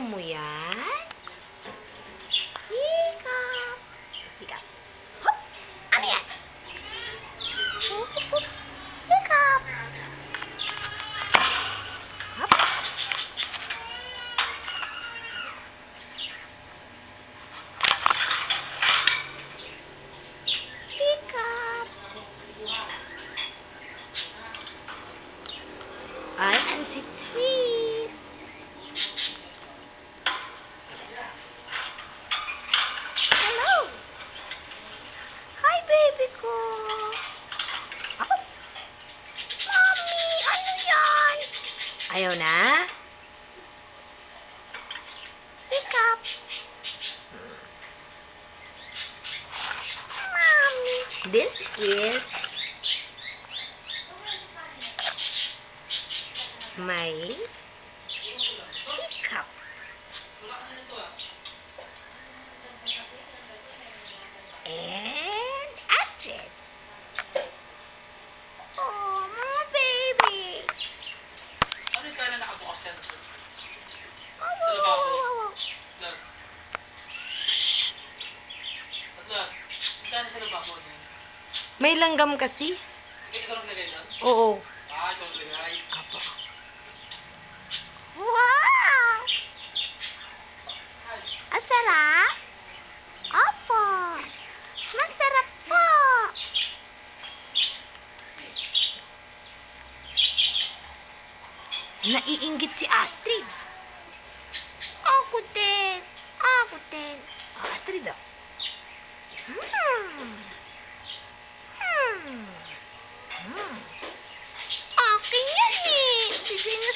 mo yan? Hikap. Hikap. Hop! Ano yan? Hup, hup, hup. Hikap. Hop. Hikap. Ay, ang sweet. Hello. Hi, baby ko. Oh. Mommy, ano yan? Ayaw na? Hiccup. Mommy. This is my hiccup. And Astrid. Oh, mga baby. Ano yung kaya nakabukas yan? Oh, wow, wow, wow, wow. Lord. Lord, yung kaya sa lababo niya? May langgam kasi. Ikaw nang lagay doon? Oo. Ikaw nang lagay. Apo. Wow! Ang sarap? Opo. Masarap po. Naiinggit si Astrid. Ako din. Ako din. Astrid ah. Akin yan eh. Bigay na